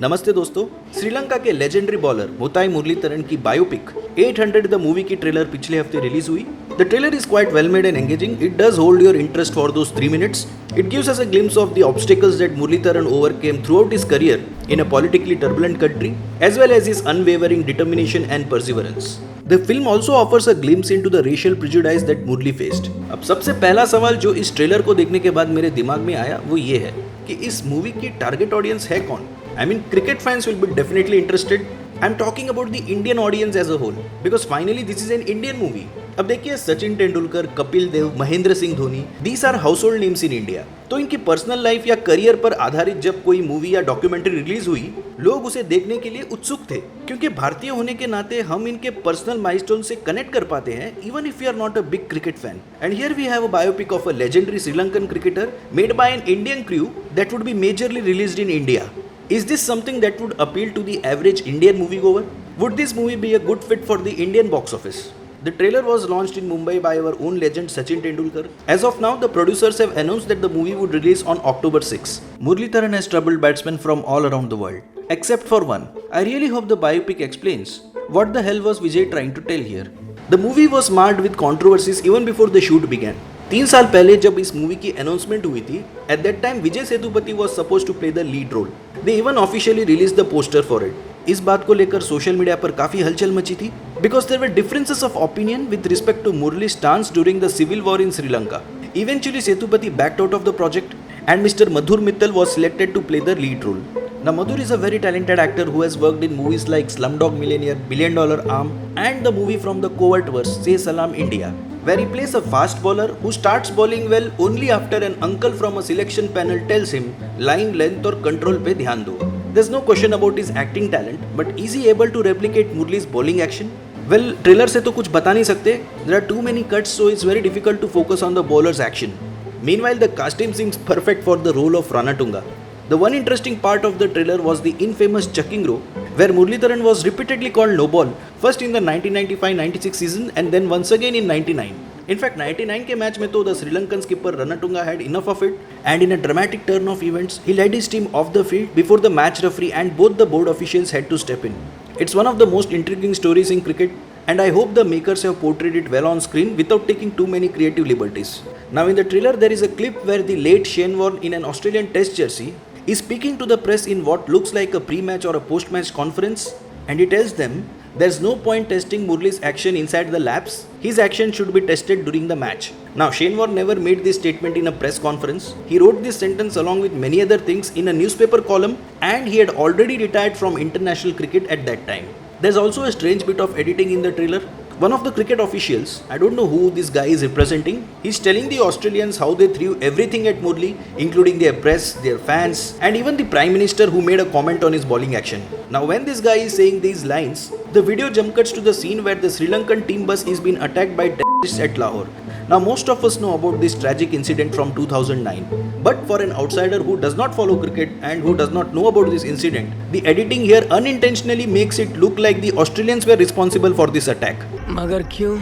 नमस्ते दोस्तों, श्रीलंका के लेजेंडरी बॉलर मुताई मुरलीधरन की बायोपिक 800 द मूवी की ट्रेलर पिछले हफ्ते रिलीज हुई। The trailer is quite well made and engaging. It does hold your interest for those 3 minutes. It gives us a glimpse of the obstacles that Muralitharan overcame throughout his career in a politically turbulent country, as well as his unwavering determination and perseverance. The film also offers a glimpse into the racial prejudice that Murli faced. अब सबसे पहला सवाल जो इस trailer को देखने के बाद मेरे दिमाग में आया वो ये है कि इस मूवी की टारगेट ऑडियंस है कौन? I mean, cricket fans will be definitely interested. I'm talking about the Indian audience as a whole because finally this is an Indian movie. अब देखिए, Sachin Tendulkar, Kapil Dev, Mahendra Singh Dhoni, these are household names in India. तो इनकी personal life या career पर आधारित जब कोई movie या डॉक्यूमेंट्री रिलीज हुई, लोग उसे देखने के लिए उत्सुक थे क्योंकि भारतीय होने के नाते हम इनके पर्सनल माइलस्टोन से कनेक्ट कर पाते हैं even if you are not a big cricket fan. And here we have a biopic of a legendary Sri Lankan cricketer made by an Indian crew that would be majorly released in India. Is this something that would appeal to the average Indian moviegoer? Would this movie be a good fit for the Indian box office? The trailer was launched in Mumbai by our own legend Sachin Tendulkar. As of now, the producers have announced that the movie would release on October 6. Muralitharan has troubled batsmen from all around the world, except for one. I really hope the biopic explains what the hell was Vijay trying to tell here. The movie was marred with controversies even before the shoot began. 3 साल पहले जब इस movie की announcement हुई थी, at that time Vijay Sethupathi was suppose to play the lead role. They even officially release the poster for it. इस बात को लेकर सोशल मीडिया पर काफी हलचल मची थी because there were differences of opinion with respect to Murali stance during the civil war in Sri Lanka. Eventually Sethupathi backed out of the project and Mr. Madhur Mittal was selected to play the lead role. Now Madhur is a very talented actor who has worked in movies like Slumdog Millionaire, $1 Billion Arm and the movie from the Covert Verse, Say Salam India, where he plays a fast bowler who starts bowling well only after an uncle from a selection panel tells him line length और control पे ध्यान दो. There's no question about his acting talent, but is he able to replicate Murli's bowling action? Well, trailer से तो कुछ बता नहीं सकते. There are too many cuts, so it's very difficult to focus on the bowler's action. Meanwhile, the casting seems perfect for the role of Ranatunga. The one interesting part of the trailer was the infamous chucking row, where Muralitharan was repeatedly called no ball, first in the 1995-96 season and then once again in 99. In fact, 99 के match में तो the Sri Lankan skipper Ranatunga had enough of it, and in a dramatic turn of events, he led his team off the field before the match referee and both the board officials had to step in. It's one of the most intriguing stories in cricket, and I hope the makers have portrayed it well on screen without taking too many creative liberties. Now in the trailer there is a clip where the late Shane Warne in an Australian test jersey is speaking to the press in what looks like a pre-match or a post-match conference, and he tells them there's no point testing Murli's action inside the laps, his action should be tested during the match. Now Shane Warne never made this statement in a press conference. He wrote this sentence along with many other things in a newspaper column, and he had already retired from international cricket at that time. There's also a strange bit of editing in the trailer. One of the cricket officials, I don't know who this guy is representing, he's telling the Australians how they threw everything at Murli, including their press, their fans, and even the Prime Minister who made a comment on his bowling action. Now when this guy is saying these lines, the video jump cuts to the scene where the Sri Lankan team bus is being attacked by terrorists at Lahore. Now most of us know about this tragic incident from 2009, but for an outsider who does not follow cricket and who does not know about this incident, the editing here unintentionally makes it look like the Australians were responsible for this attack. मगर क्यों?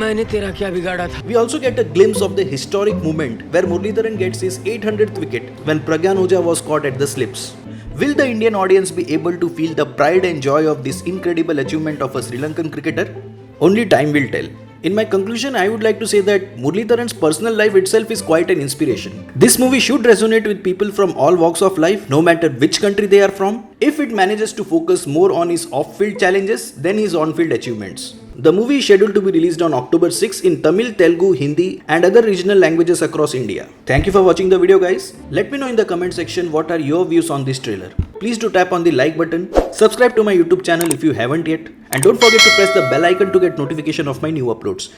मैंने तेरा क्या बिगाड़ा था? We also get a glimpse of the historic moment where Muralitharan gets his 800th wicket when Pragyan Ojha was caught at the slips. Will the Indian audience be able to feel the pride and joy of this incredible achievement of a Sri Lankan cricketer? Only time will tell. In my conclusion, I would like to say that Muralitharan's personal life itself is quite an inspiration. This movie should resonate with people from all walks of life, no matter which country they are from, if it manages to focus more on his off-field challenges than his on-field achievements. The movie is scheduled to be released on October 6 in Tamil, Telugu, Hindi and other regional languages across India. Thank you for watching the video, guys. Let me know in the comment section what are your views on this trailer. Please do tap on the like button, subscribe to my YouTube channel if you haven't yet, and don't forget to press the bell icon to get notification of my new uploads.